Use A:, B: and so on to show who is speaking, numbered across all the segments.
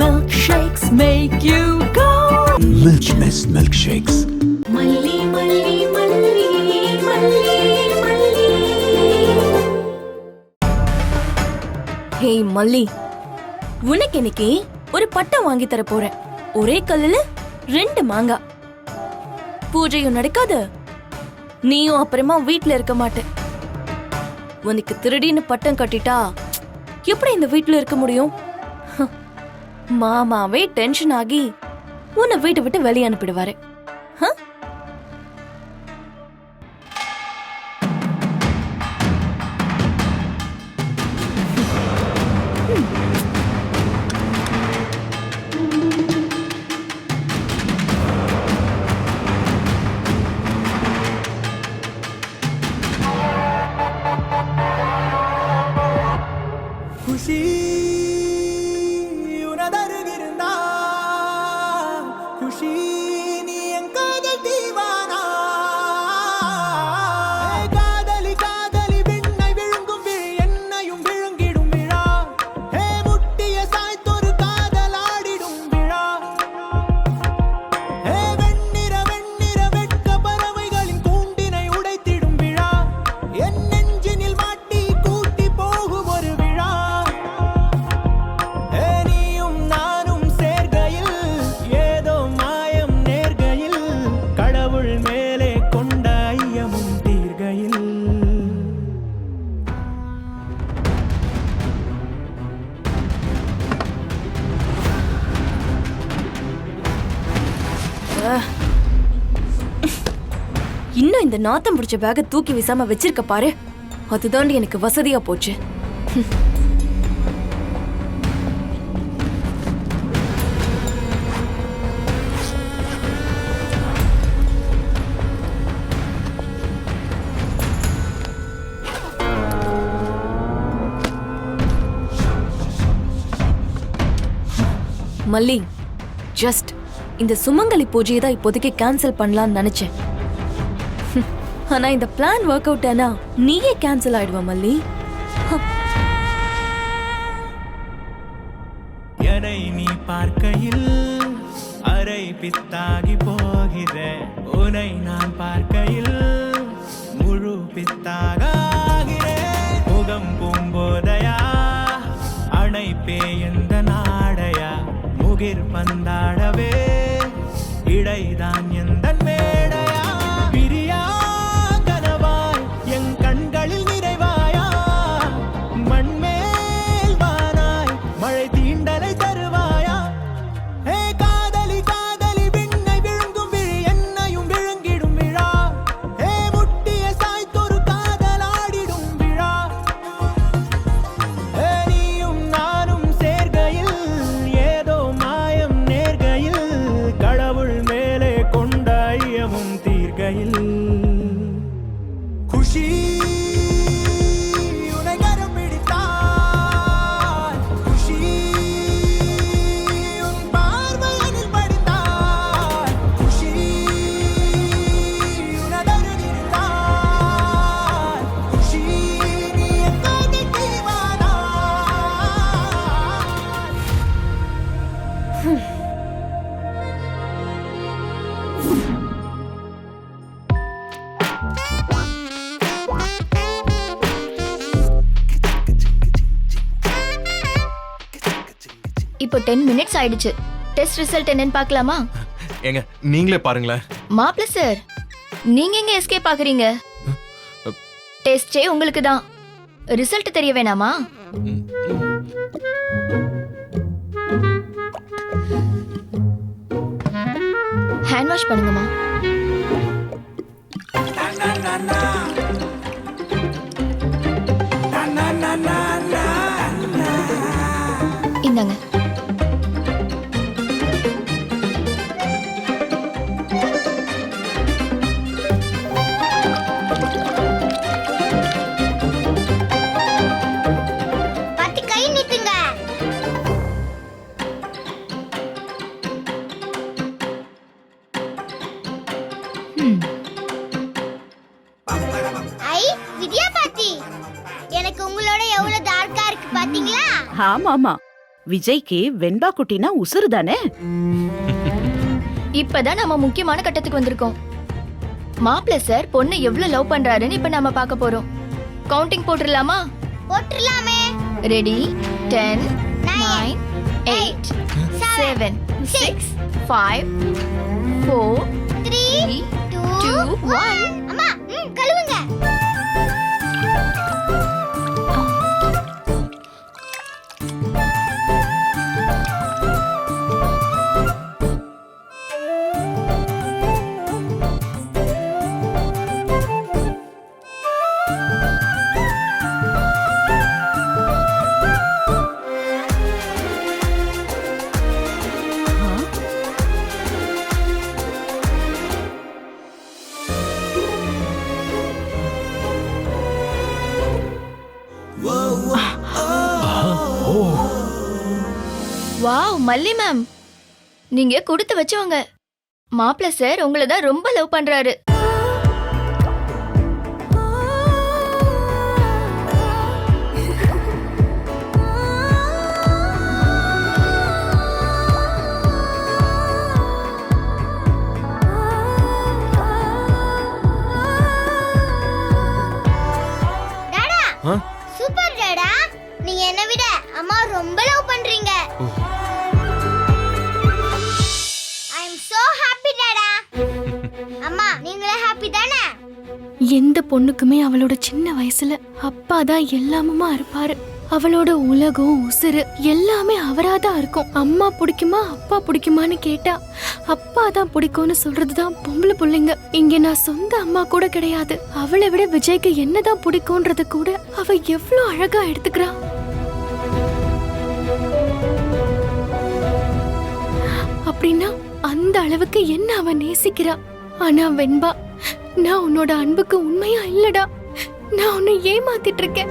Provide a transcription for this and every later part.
A: milkshakes make you go.
B: Milk Mist milkshakes.
A: Malli, malli, malli, malli, malli.
C: Hey மல்லி, உனக்கு இன்னைக்கு ஒரு பட்டம் வாங்கி தர போறேன். ஒரே கல்லுல 2 மாங்காய். பூஜையும் நடக்காது, நீயும் அப்புறமா வீட்ல இருக்க மாட்ட. உனக்கு திருடின்னு பட்டம் கட்டிட்டா எப்படி இந்த வீட்ல இருக்க முடியும்? மாமாவே டென்ஷன் ஆகி உன்னை வீட்டை விட்டு வெளியே அனுப்பிடுவாரு.
D: खुशी उनदरुगिरुंदा खुशी नी एन कादल दीवाना कादली कादली विण्णை விழுங்கும் விழி என்னையும் விழுங்கிடும் விழா ஹே முட்டிய சாய்த்தொரு காதலாடிடும் விழா ஹே வெண்ணிற வெண்ணிற வெட்க பறவைகளின் கூண்டினை உடைத்திடும் விழா என் நெஞ்சினில் மாட்டி கூட்டி போகும் ஒரு விழா
C: இன்னும் இந்த நாத்தம் பிடிச்ச பேக தூக்கி வீசாம வச்சிருக்க பாரு, அதுதாண்டி எனக்கு வசதியா போச்சு. மல்லி, ஜஸ்ட் இந்த சுமங்கலி பூஜையை தான் இப்போதைக்கு கேன்சல் பண்ணலாம்னு நினைச்சேன். ஆனா இந்த பிளான் ஒர்க் அவுட் ஆனா நீயே கேன்சல் ஆயிடுவ மல்லி.
D: என்னை நீ பார்க்கையில் அரை பித்தாகி போகிறேன், உன்னை நான் பார்க்கையில் முழு பித்தாகிறேன். முகம் பூம்போதையா அணைப்பே எந்த நாடையா முகிர் பந்தாடவே இடைதான் எந்த மேடையா பிரியா கனவாய் என் கண்களில் நிறைவாயா மண்மேல் வானாய் மழை தீண்டலை தருவாயா ஹே காதலி காதலி விண்ணை விழுங்கும் விழி என்னையும் விழுங்கிடும் விழா ஹே முட்டிய சாய்த்தொரு காதலாடிடும் விழா ஹே நீயும் நானும் சேர்கையில் ஏதோ மாயம் நேர்கையில் கடவுள் மேலே கொண்ட ஐயமும் தீர்கையில் खुशी उन्हें गरम पिड़ता खुशी उन பார்வையில் படித்தா खुशी उन्हें दरुगिरुंदा खुशी நீ என் காதல் தீவானா.
E: இப்போ 10 மினிட்ஸ் ஆயிடுச்சு. டெஸ்ட் ரிசல்ட் என்னன்னு பார்க்கலாமா?
F: ஏங்க நீங்களே பாருங்களேன்.
E: மாப்ள சார், நீங்க எங்க எஸ்கேப் ஆகுறீங்க? டெஸ்டே உங்களுக்கு தான், ரிசல்ட் தெரிய வேணாமா? ஹேண்ட் வாஷ் பண்ணுங்கம்மா. இந்தாங்க.
G: வித்யா பாட்டி, எனக்கு உங்களோட எவ்வளவு டார்க்கா இருக்கு பாத்தீங்களா?
H: ஆமாமா,
G: விஜய்க்கு வெண்பா குட்டினா உசுறு தானே?
E: இப்பதான் நம்ம முக்கியமான கட்டத்துக்கு வந்திருக்கோம். மாப்பிள்ள சார் பொண்ணு எவ்வளவு லவ் பண்றாருன்னு இப்ப நாம பார்க்க போறோம். கவுண்டிங் போட்டுடலாமா?
H: போட்டுடலாமே.
E: ரெடி? 10 9 8 7 6 5 4
H: 3 2
E: 1
H: அம்மா கழுவுங்க.
E: வாவ் மல்லி மேம், நீங்க கொடுத்து வச்சவங்க. மாப்பிள்ள சார் உங்களை தான் ரொம்ப லவ் பண்றாரு.
H: டாடா சூப்பர் டாடா. நீங்க என்ன விட அம்மா ரொம்ப லவ் பண்றீங்க. ஐ அம் சோ ஹாப்பி டாடா. அம்மா நீங்களே ஹாப்பி தானே?
I: எந்த பொண்ணுக்குமே அவளோட சின்ன வயசுல அப்பா தான் எல்லாமுமா இருப்பாரு. அவளோட உலகம் உசுறு எல்லாமே அவராதான் இருக்கும். அம்மா பிடிக்குமா அப்பா பிடிக்குமான்னு கேட்டா அப்பா தான் பிடிக்கும்னு சொல்றதுதான் பொம்பளை பிள்ளைங்க. இங்க நான் சொந்த அம்மா கூட கிடையாது. அவளை விட விஜய்க்கு என்னதான் பிடிக்கும்ன்றது கூட அவ எவ்வளவு அழகா எடுத்துக்கிறா. அப்படின்னா அந்த அளவுக்கு என்ன அவ நேசிக்கிறா. ஆனா வெண்பா, நான் உன்னோட அன்புக்கு உண்மையா இல்லடா. நான் உன்னை ஏமாத்திட்டு இருக்கேன்.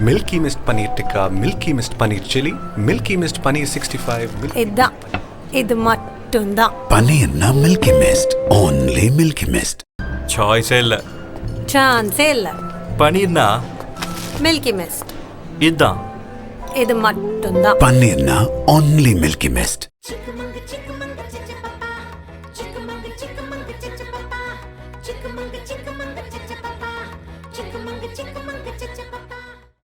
J: Milky mist paneer tikka, milky mist பன்னீர் சில்லி, மில்கி மிஸ்ட் பன்னீர் 65.
A: இதான் இது மட்டும்தான்.
B: Paneerna Milky Mist. Only Milky Mist.
F: சாய்ஸே இல்ல.
A: சான்ஸே இல்ல.
F: பன்னீர்னா
A: மில்கி மிஸ்ட்
F: இதுதான்.
A: இது மட்டும்தான்.
B: Paneerna only Milky Mist.